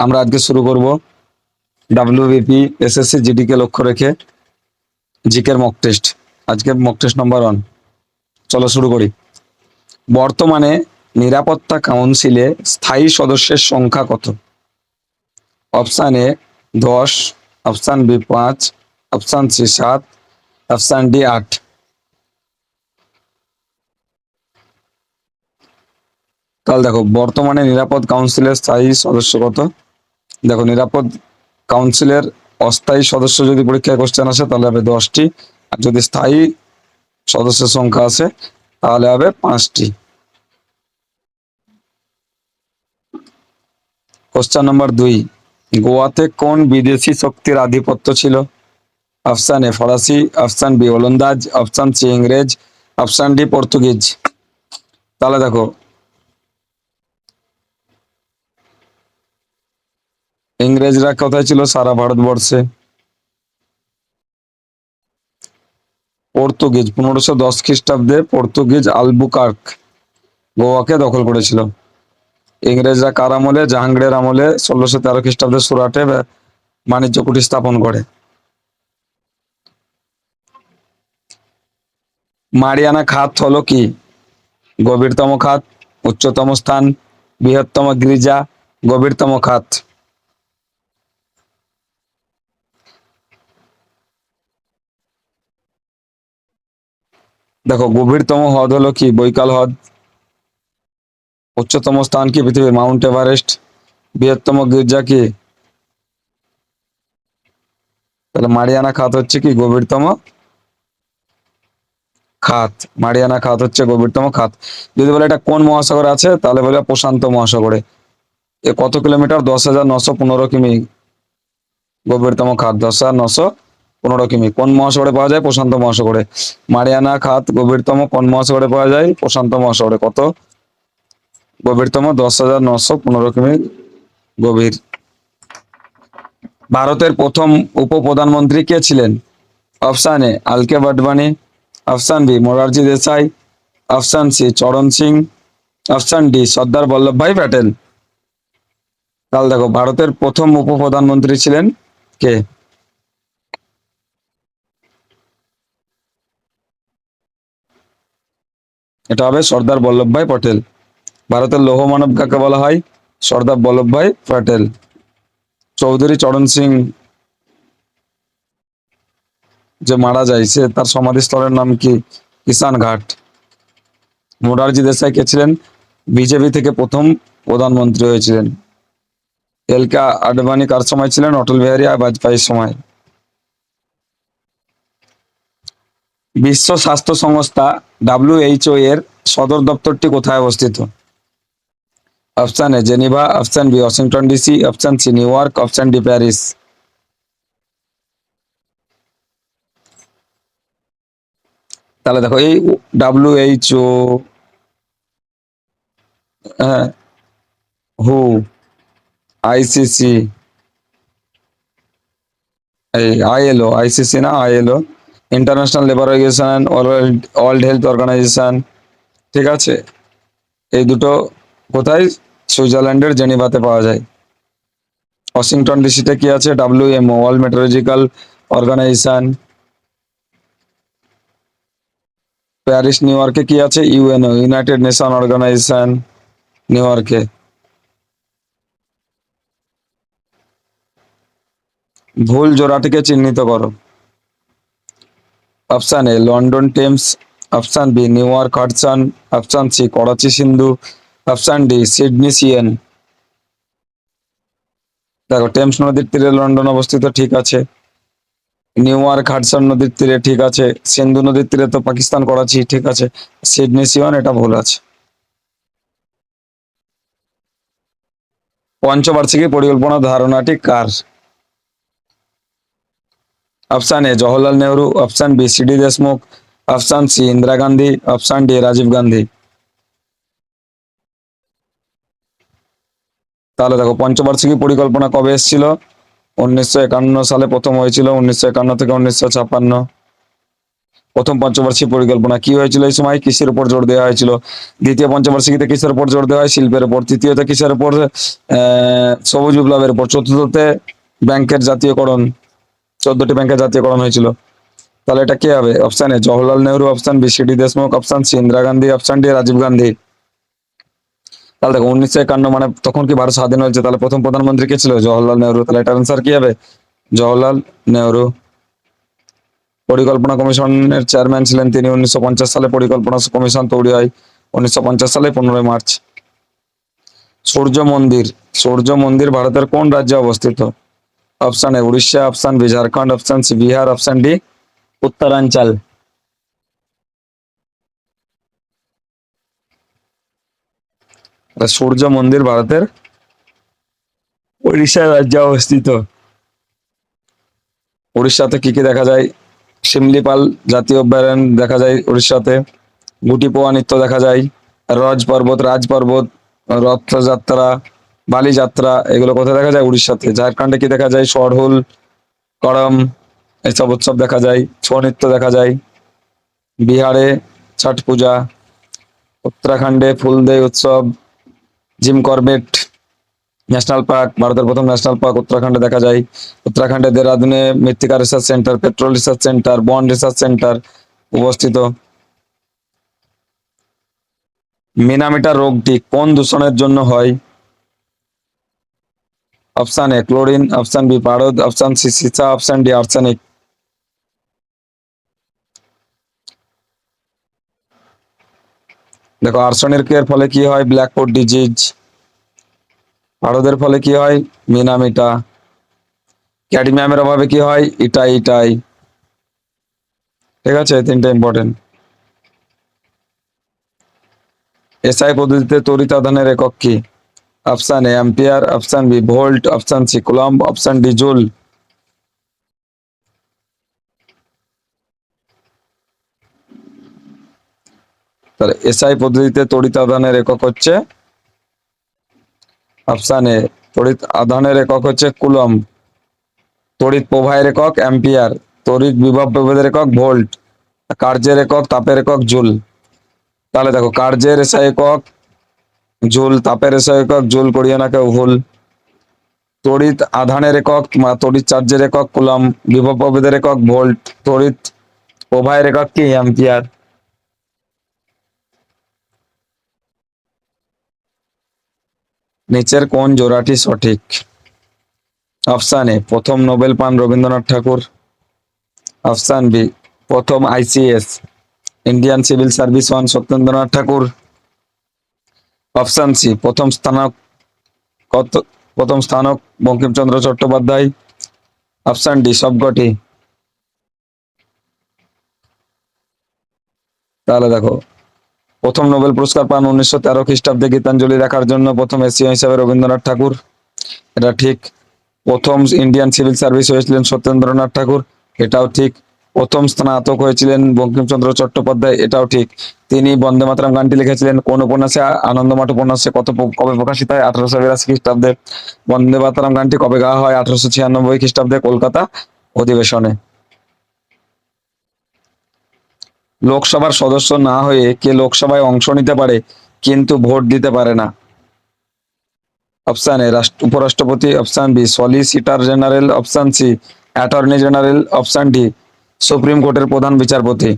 আমরা আজকে শুরু করব ডাব্লিউবিপি এসএসসি জিডি কে লক্ষ্য রেখে জিকের মক টেস্ট। আজকে মক টেস্ট নাম্বার 1। চলো শুরু করি। বর্তমানে নিরাপত্তা কাউন্সিলে স্থায়ী সদস্যের সংখ্যা কত? Option A 10, option B 5, option C 7, option D 8। তাহলে দেখো বর্তমানে নিরাপদ কাউন্সিলের স্থায়ী সদস্য কত। দেখো নিরাপদ কাউন্সিলের অস্থায়ী সদস্য যদি পরীক্ষায় কোশ্চেন আসে তাহলে হবে 10টি, আর যদি স্থায়ী সদস্যের সংখ্যা আসে তাহলে হবে 5টি। কোশ্চেন নাম্বার 2, গোয়াতে কোন বিদেশি শক্তির আধিপত্য ছিল? অপশান এ ফরাসি, অপশান বি ওলন্দাজ, অপশান সি ইংরেজ, অপশান ডি পর্তুগিজ। তাহলে দেখো ইংরেজরা কোথায় ছিল সারা ভারতবর্ষে? পর্তুগিজ 1510 খ্রিস্টাব্দে পর্তুগিজ আলবুকার্ক গোয়াকে দখল করেছিল। ইংরেজরা কার আমলে? জাহাঙ্গীরের আমলে 1613 খ্রিস্টাব্দে সুরাটে বাণিজ্য কুঠি স্থাপন করে। মারিয়ানা খাত হলো কি? গভীরতম খাত, উচ্চতম স্থান, বৃহত্তম গির্জা, গভীরতম খাত। দেখো গভীরতম হ্রদ হলো কি? বৈকাল হ্রদ। উচ্চতম স্থান কি? পৃথিবীর মাউন্ট এভারেস্ট। বৃহত্তম গির্জা কি? তাহলে মারিয়ানা খাত হচ্ছে কি? গভীরতম খাত। মারিয়ানা খাত হচ্ছে গভীরতম খাত। যদি বলে এটা কোন মহাসাগরে আছে তাহলে বলে প্রশান্ত মহাসাগরে। এ কত কিলোমিটার? 10,915 কিমি গভীরতম খাত, 10,915 কিমি। কোন মহাসাগরে পাওয়া যায়? প্রশান্ত মহাসাগরে। মারিয়ানা খাত গভীরতম কোন মহাসাগরে পাওয়া যায়? প্রশান্ত মহাসাগরে। কত গভীরতম? 10,915 কিমি গভীর। ভারতের প্রথম উপপ্রধানমন্ত্রী কে ছিলেন? Option A L K Advani, option B Morarji Desai, option C Charan Singh, option D Sardar Vallabhbhai Patel. তাহলে দেখো ভারতের প্রথম উপপ্রধানমন্ত্রী ছিলেন কে? এটা হবে সর্দার বল্লভভাই পটেল। ভারতের লৌহ মানব কাকে বলা হয়? সর্দার বল্লভভাই প্যাটেল। চৌধুরী চরণ সিং যে মারা যায় সে তার সমাধিস্থলের নাম কি? কিষান ঘাট। মোরারজি দেসাই কে ছিলেন? বিজেপি থেকে প্রথম প্রধানমন্ত্রী হয়েছিলেন। এলকে আডবাণী কার সময় ছিলেন? অটল বিহারী বাজপেয়ীর সময়। বিশ্ব স্বাস্থ্য সংস্থা WHO এর সদর দপ্তরটি কোথায় অবস্থিত? Option A Geneva, option B Washington DC, option C New York, option D Paris. তাহলে দেখো এই WHO, হ্যাঁ, হু, ICC, এই ICC না, International Labour Organization, World Health Organization, ঠিক আছে। এই দুটো কোথায়? সুইজারল্যান্ডের জেনিভাতে পাওয়া যায়। ওয়াশিংটন ডিসিতে কি আছে? WMO, World Meteorological Organization. Paris New ইয়র্কে কি আছে? UNO, United Nation Organization, New ইয়র্কে। ভুল জোড়াটিকে চিহ্নিত করো। Option A London Thames, option B New York Hudson, option C Karachi Sindhu, option D Sydney Seine. দেখো টেমস নদীর তীরে লন্ডন অবস্থিত, ঠিক আছে। নিউ ইয়র্ক হাডসন নদীর তীরে, ঠিক আছে। সিন্ধু নদীর তীরে তো পাকিস্তান করাচি, ঠিক আছে। সিডনি সিয়ন এটা ভুল আছে। পঞ্চবার্ষিকী পরিকল্পনা ধারণাটি কার? Option A Jawaharlal Nehru, option B CD Deshmukh, option C Indira Gandhi, option D Rajiv Gandhi. তাহলে দেখো পঞ্চবার্ষিকী পরিকল্পনা কবে এসেছিল? 1951 সালে প্রথম হয়েছিল, 1951 থেকে 1956। প্রথম পঞ্চবার্ষিক পরিকল্পনা কি হয়েছিল এই সময়, কৃষির উপর জোর দেওয়া হয়েছিল। দ্বিতীয় পঞ্চবার্ষিকীতে কিসের উপর জোর দেওয়া হয়, শিল্পের উপর। তৃতীয়তে কিসের উপর, সবুজ বিপ্লবের উপর। চতুর্থতে ব্যাংকের জাতীয়করণ, 14টি ব্যাংকের জাতীয়করণ হয়েছিল। তাহলে এটা কি হবে, option A Jawaharlal Nehru, option B C D Deshmukh, option C Indira Gandhi, option D Rajiv Gandhi. তাহলে দেখো 1951 মানে তখন কি ভারত স্বাধীন হয়েছে, তাহলে প্রথম প্রধানমন্ত্রী কে ছিল, জওহরলাল নেহরু। তাহলে এটার আনসার কি হবে, জওহরলাল নেহরু। পরিকল্পনা কমিশনের চেয়ারম্যান ছিলেন তিনি। 1950 সালে পরিকল্পনা কমিশন তৈরি হয়, 1950 সালে 15 মার্চ। সূর্য মন্দির, সূর্য মন্দির ভারতের কোন রাজ্যে অবস্থিত, option A Orissa, option B Jharkhand, option C Bihar, option D Uttaranchal. সূর্য মন্দির ভারতের উড়িষ্যা রাজ্যে অবস্থিত। উড়িষ্যাতে কি কি দেখা যায়, শিমলিপাল জাতীয় অভয়ারণ্য দেখা যায় উড়িষ্যাতে। গুটি পোয়া নৃত্য দেখা যায়, রাজ পর্বত, রথযাত্রা, বালিযাত্রা, এগুলো কোথায় দেখা যায়, উড়িষ্যাতে। ঝাড়খণ্ডে কি দেখা যায়, সরহুল, করম, এসব উৎসব দেখা যায়। ছৌ নৃত্য দেখা যায়। বিহারে ছট পূজা। উত্তরাখণ্ডে ফুলদেই উৎসব। জিম করবেট ন্যাশনাল পার্ক, ভারতের প্রথম ন্যাশনাল পার্ক উত্তরাখণ্ডে দেখা যায়। উত্তরাখণ্ডে দেরাদুনে মৃত্তিকা research centre, petrol research centre, বন রিসার্চ সেন্টার অবস্থিত। মিনামিটার রোগটি কোন দূষণের জন্য হয়, option A chlorine, option B পারদ, অপশন সি সীসা, অপশন ডি আর্সেনিক। দেখো আর্সেনিকের ফলে কি হয়, ব্ল্যাকফুট ডিজিজ। পারদের ফলে কি হয়, মিনামিটা। ক্যাডমিয়ামের অভাবে কি হয়, ইটাই ইটাই। ঠিক আছে, তিনটা ইম্পর্টেন্ট। এসআই পদ্ধতিতে তড়িৎ আধানের একক কি, option A ampere, option B volt, option C coulomb, option D joule. তাহলে এসআই পদ্ধতিতে তড়িৎ আধানের একক হচ্ছে, অপশন এ তড়িৎ আধানের একক হচ্ছে কুলম্ব। তড়িৎ প্রবাহের একক অ্যাম্পিয়ার। তড়িৎ বিভব প্রভেদের একক ভোল্ট। কার্যের একক তাপের একক জুল। তাহলে দেখো কার্যের এসআই একক জুল, তাপের এসআই একক জুল, করিও না কেউ ভুল। তড়িৎ আধানের একক তড়িৎ চার্জের একক কুলম্ব। বিভব প্রভেদের একক ভোল্ট। তড়িৎ প্রবাহের একক কি, অ্যাম্পিয়ার। নিচের কোন জোড়াটি সঠিক, অপশন এ প্রথম নোবেল পান রবীন্দ্রনাথ ঠাকুর, অপশন বি প্রথম ICS Indian civil service one Satyendranath Thakur, option C কত প্রথম স্থানক বঙ্কিমচন্দ্র চট্টোপাধ্যায়, অপশন ডি সবকটি। তাহলে দেখো প্রথম নোবেল পুরস্কার পান 1913 খ্রিস্টাব্দে গীতাঞ্জলি লেখার জন্য প্রথম এশীয় হিসাবে রবীন্দ্রনাথ ঠাকুর, এটা ঠিক। প্রথম ইন্ডিয়ান সিভিল সার্ভিস হয়েছিলেন সত্যেন্দ্রনাথ ঠাকুর, এটাও ঠিক। প্রথম স্নাতক হয়েছিলেন বঙ্কিমচন্দ্র চট্টোপাধ্যায়, এটাও ঠিক। তিনি বন্দে মাতরম গানটি লিখেছিলেন কোন উপন্যাসে, আনন্দমঠ উপন্যাসে। কবে প্রকাশিত হয়, 1882 খ্রিস্টাব্দে। বন্দে মাতরম গানটি কবে গাওয়া হয়, 1896 খ্রিস্টাব্দে কলকাতা অধিবেশনে। লোকসভার সদস্য না হয়ে কে লোকসভায় অংশ নিতে পারে কিন্তু ভোট দিতে পারে না, অপশন এ উপরাষ্ট্রপতি, option B solicitor general, option C attorney general, option D supreme কোর্টের প্রধান বিচারপতি।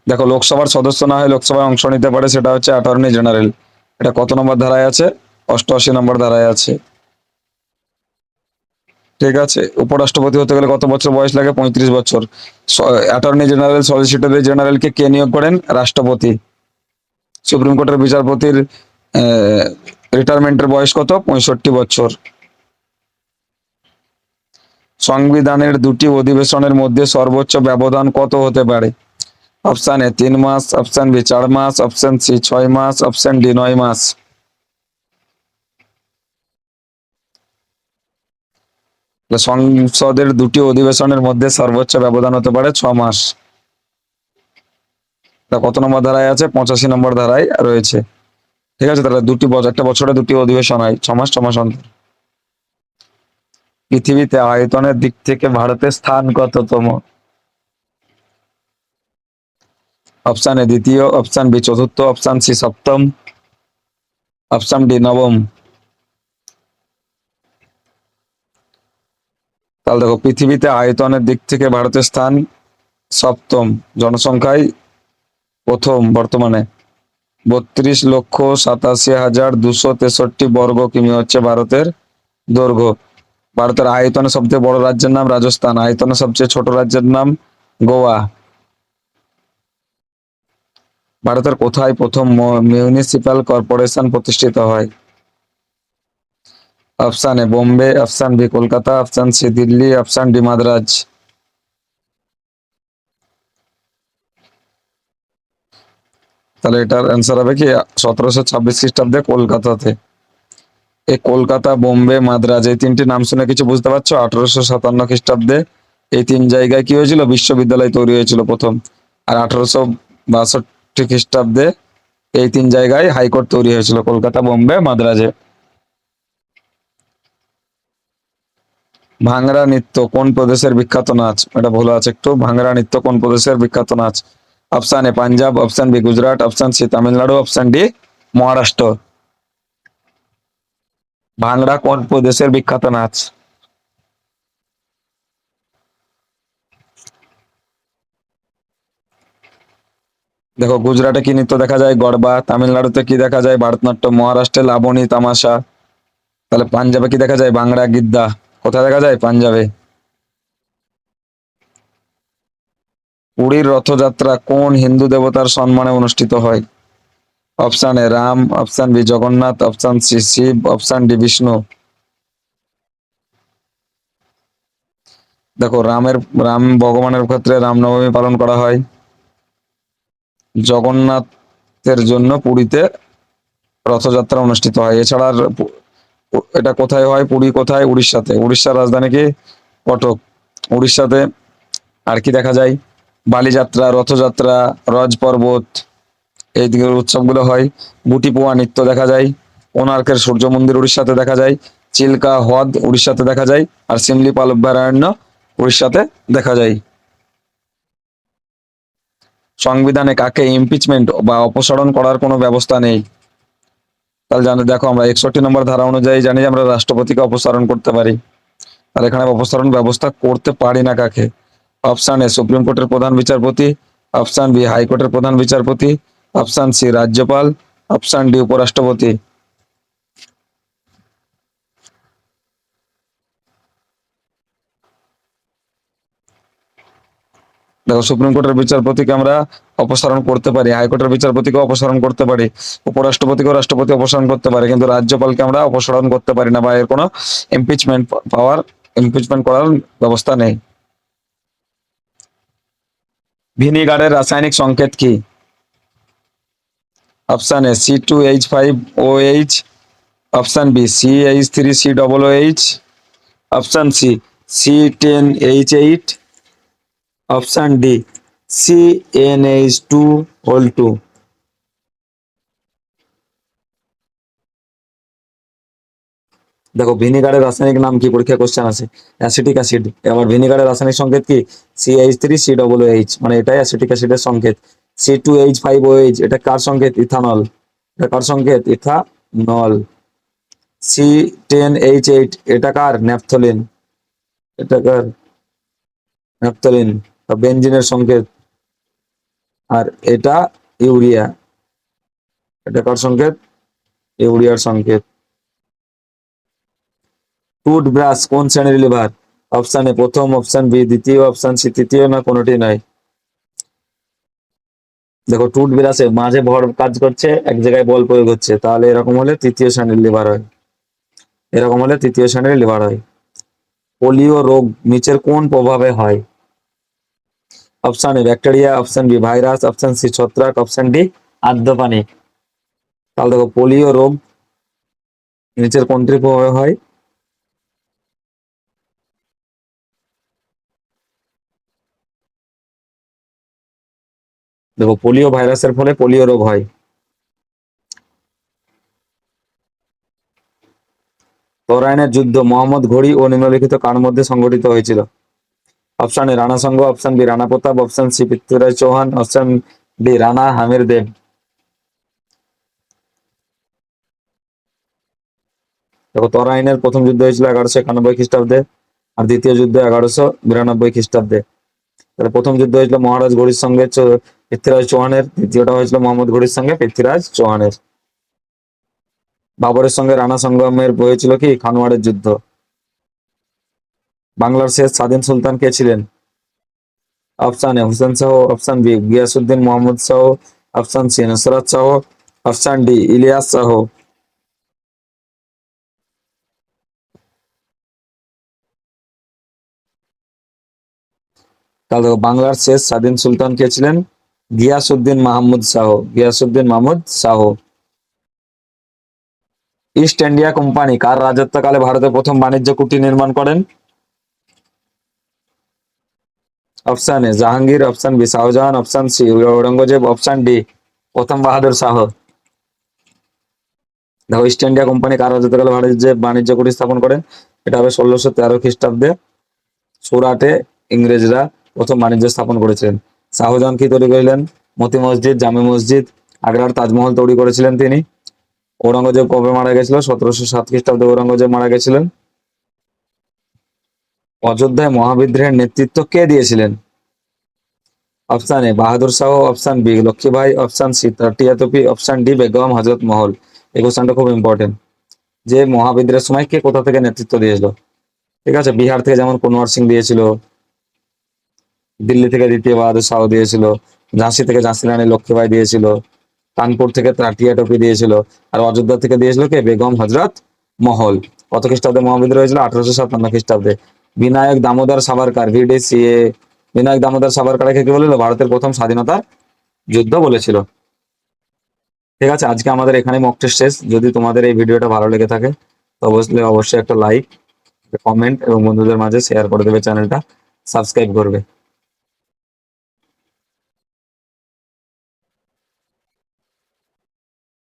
দেখো লোকসভার সদস্য না হয়ে লোকসভায় অংশ নিতে পারে, সেটা হচ্ছে অ্যাটর্নি জেনারেল। এটা কত নম্বর ধারায় আছে, 88 নম্বর ধারায় আছে। ঠিক আছে, উপরাষ্ট্রপতি হতে গেলে কত বছর বয়স লাগে, 35 বছর। অ্যাটর্নি জেনারেল সলিসিটর জেনারেলকে কে নিয়োগ করেন, রাষ্ট্রপতি। সুপ্রিম কোর্টের বিচারপতির রিটায়ারমেন্টের বয়স কত, 65 বছর। সংবিধানের দুটি অধিবেশনের মধ্যে সর্বোচ্চ ব্যবধান কত হতে পারে, অপশন এ 3 মাস, অপশন বি 4 মাস, অপশন সি 6 মাস, অপশন ডি 9 মাস। সংসদের দুটি অধিবেশনের মধ্যে সর্বোচ্চ ব্যবধান হতে পারে 6 মাস। তা কত নম্বর ধারায় আছে, 85 নম্বর ধারায় রয়েছে। ঠিক আছে, তাহলে একটা বছরে দুটি অধিবেশন হয়, 6 মাস 6 মাস অন্তর। পৃথিবীতে আয়তনের দিক থেকে ভারতের স্থান কততম? অপশন এ দ্বিতীয়, অপশন বি চতুর্থ, অপশন সি সপ্তম, অপশন ডি নবম। তাহলে দেখো, পৃথিবীতে আয়তনের দিক থেকে ভারতের স্থান সপ্তম, জনসংখ্যায় প্রথম বর্তমানে। 32,87,263 বর্গ কিমি হচ্ছে ভারতের দৈর্ঘ্য। ভারতের আয়তনে সবচেয়ে বড় রাজ্যের নাম রাজস্থান, আয়তনে সবচেয়ে ছোট রাজ্যের নাম গোয়া। ভারতের কোথায় প্রথম মিউনিসিপ্যাল কর্পোরেশন প্রতিষ্ঠিত হয়? Option A Bombay, option B Kolkata, option C Delhi, option D Madras. তাহলে এটার অ্যান্সার হবে কি 1726 খ্রিস্টাব্দে কলকাতাতে। এই কলকাতা, বোম্বে, মাদ্রাজ এই তিনটি নাম শুনে কিছু বুঝতে পারছো? 1857 খ্রিস্টাব্দে এই তিন জায়গায় কি হয়েছিল? বিশ্ববিদ্যালয় তৈরি হয়েছিল প্রথম। আর 1862 খ্রিস্টাব্দে এই তিন জায়গায় হাইকোর্ট তৈরি হয়েছিল, কলকাতা, বোম্বে, মাদ্রাজে। ভাংড়া নৃত্য কোন প্রদেশের বিখ্যাত নাচ? এটা ভুল আছে একটু। ভাংড়া নৃত্য কোন প্রদেশের বিখ্যাত নাচ? Option A Punjab, option B Gujarat, option C Tamil Nadu, option D Maharashtra. ভাংড়া কোন প্রদেশের বিখ্যাত নাচ? দেখো, গুজরাটে কি নৃত্য দেখা যায়? গরবা। তামিলনাড়ুতে কি দেখা যায়? ভারতনাট্যম। মহারাষ্ট্রে লাবণী তামাশা। তাহলে পাঞ্জাবে কি দেখা যায়? ভাংড়া গিদ্দা। কোথায় দেখা যায়? পাঞ্জাবে। পুরীর রথযাত্রা কোন হিন্দু দেবতার সম্মানে অনুষ্ঠিত হয়? Option A Ram, option B Jagannath, option C Shiva, option D Vishnu. দেখো, রাম ভগবানের ক্ষেত্রে রামনবমী পালন করা হয়। জগন্নাথের জন্য পুরীতে রথযাত্রা অনুষ্ঠিত হয়। এছাড়া এটা কোথায় হয়? পুরী কোথায়? উড়িষ্যাতে। উড়িষ্যার রাজধানী কি? কটক। উড়িষ্যাতে আর কি দেখা যায়? বালিযাত্রা, রথযাত্রা, রজ পর্বত, এই দিকের উৎসবগুলো হয়। গুটিপুয়া নৃত্য দেখা যায়। কোণার্কের সূর্য মন্দির উড়িষ্যাতে দেখা যায়। চিল্কা হ্রদ উড়িষ্যাতে দেখা যায়। আর সিমলিপাল অভয়ারণ্য উড়িষ্যাতে দেখা যায়। সংবিধানে কাকে ইমপিচমেন্ট বা অপসারণ করার কোনো ব্যবস্থা নেই? তাহলে জানো, দেখো, আমরা 61 নম্বর ধারা অনুযায়ী জানি যে আমরা রাষ্ট্রপতিকে অপসারণ করতে পারি। আর এখানে অপসারণ ব্যবস্থা করতে পারি না কাকে? অপশন এ সুপ্রিম কোর্টের প্রধান বিচারপতি, অপশন বি হাইকোর্টের প্রধান বিচারপতি, অপশন সি রাজ্যপাল, অপশন ডি উপরাষ্ট্রপতি। দেখো, সুপ্রিম কোর্টের বিচারপতিকে আমরা অপসারণ করতে পারি, হাইকোর্টের বিচারপতিকে অপসারণ করতে পারি, উপরাষ্ট্রপতিকেও রাষ্ট্রপতি অপসারণ করতে পারে, কিন্তু রাজ্যপালকে আমরা অপসারণ করতে পারি না, বা এর কোনো ইমপিচমেন্ট পাওয়ার ইমপিচমেন্ট করার ব্যবস্থা নেই। ভিনিগারের রাসায়নিক সংকেত কি? Option A C2H5OH, option B CH3COOH, option C C10H8, option D CnH2O2। দেখো, ভিনিগারের রাসায়নিক নাম কি? পরীক্ষা কোশ্চেন আছে। Acetic acid. আবার ভিনিগারের রাসায়নিক সংকেত কি? CH3COOH, মানে এটাই অ্যাসিটিক অ্যাসিডের সংকেত। C2H5OH এটা কার সংকেত? ইথানল। এটা কার সংকেত? ইথানল। C10H8 এটা কার? ন্যাপথলিন। এটা কার? ন্যাপথলিন বা বেনজিনের সংকেত। আর এটা ইউরিয়া। এটা কার সংকেত? ইউরিয়ার সংকেত। টুথব্রাশ কোন শ্রেণীর লিভার? অপশন এ প্রথম, অপশন বি দ্বিতীয়, অপশন সি তৃতীয়, না কোনোটি নাই? দেখো, টুথব্রাশে মাঝে ভর কাজ করছে, এক জায়গায় বল প্রয়োগ হচ্ছে, তাহলে এরকম হলে তৃতীয় শ্রেণীর লিভার হয়। এরকম হলে তৃতীয় শ্রেণীর লিভার হয়। পোলিও রোগ নিচের কোন প্রভাবে হয়? Option A bacteria, option B virus, option C ছত্রাক, অপশন ডি আদ্য পানি। তাহলে দেখো, পোলিও রোগ নিচের কোনটির প্রভাবে হয়? দেখো, পোলিও ভাইরাসের ফলে পোলিও রোগ হয়। তরাইনের যুদ্ধ মোহাম্মদ ঘড়ি ও নিম্নলিখিত কার মধ্যে সংঘটিত হয়েছিল? Option A Rana Sanga, option B Rana Pratap, option C Prithviraj Chauhan, option D Rana Hamir Dev. দেখো, তরাইনের প্রথম যুদ্ধ হয়েছিল 1191 খ্রিস্টাব্দে, আর দ্বিতীয় যুদ্ধ 1192 খ্রিস্টাব্দে। তাহলে প্রথম যুদ্ধ হয়েছিল মহারাজ ঘড়ির সঙ্গে পৃথ্বীরাজ চৌহানের, দ্বিতীয়টা হয়েছিল মোহাম্মদ ঘড়ির সঙ্গে পৃথ্বীরাজ চৌহানের। বাবরের সঙ্গে রানা সঙ্গমের হয়েছিল কি খানওয়ারের যুদ্ধ। বাংলার শেষ স্বাধীন সুলতান কে ছিলেন? Option A Hussain Shah, option B Ghiyasuddin Mohammad Shah, option C Nusrat Shah, option D Ilyas Shah. তাহলে দেখো, বাংলার শেষ স্বাধীন সুলতান কে ছিলেন? Ghiyasuddin Mahmud Shah, Ghiyasuddin Mahmud Shah. East India company কার রাজত্বকালে ভারতে প্রথম বাণিজ্য কুঠি নির্মাণ করেন? Option A Jahangir, option B Shahjahan, option C Aurangzeb, option D প্রথম বাহাদুর শাহ। দেখো, ইস্ট ইন্ডিয়া কোম্পানি কার রাজত্বকালে ভারতে যে বাণিজ্য কুঠি স্থাপন করেন? এটা হবে 1613 খ্রিস্টাব্দে। সুরাটে ইংরেজরা প্রথম বাণিজ্য স্থাপন করেছিলেন। শাহজাহান কি তৈরি করিলেন? মতি মসজিদ, জামে মসজিদ, আগ্রার তাজমহল তৈরি করেছিলেন তিনি। ঔরঙ্গজেব কবে মারা গেছিল? 1707 খ্রিস্টাব্দে ঔরঙ্গজেব মারা গেছিলেন। অযোধ্যায় মহাবিদ্রোহের নেতৃত্ব কে দিয়েছিলেন? Option A Bahadur Shah, option B Lakshmibai, option C Tatya Tope, option D Begum Hazrat Mahal. এই কোশ্চেনটা খুব ইম্পর্টেন্ট, যে মহাবিদ্রোহের সময় কে কোথা থেকে নেতৃত্ব দিয়েছিল। ঠিক আছে, বিহার থেকে যেমন কুনওয়ার সিং দিয়েছিল, দিল্লি থেকে দ্বিতীয় বাহাদুর শাহ দিয়েছিল, ঝাঁসি থেকে ঝাঁসি রানী লক্ষ্মীবাই দিয়েছিল, কানপুর থেকে তাটিয়া টপি দিয়েছিল, আর অযোধ্যা থেকে দিয়েছিল কে? বেগম হজরত মহল। কত খ্রিস্টাব্দে মহাবিদ্রোহ হয়েছিল? 1857 খ্রিস্টাব্দে। বিনায়ক দামোদর সাভারকার, ভিডিসিএ, বিনায়ক দামোদর সাভারকারকে কি বলেছিল? ভারতের প্রথম স্বাধীনতার যুদ্ধ বলেছিল। ঠিক আছে, আজকে আমাদের এখানে মক টেস্ট শেষ। যদি তোমাদের এই ভিডিওটা ভালো লেগে থাকে তো অবশ্যই অবশ্যই একটা লাইক, কমেন্ট এবং বন্ধুদের মাঝে শেয়ার করে দেবে, চ্যানেলটা সাবস্ক্রাইব করবে।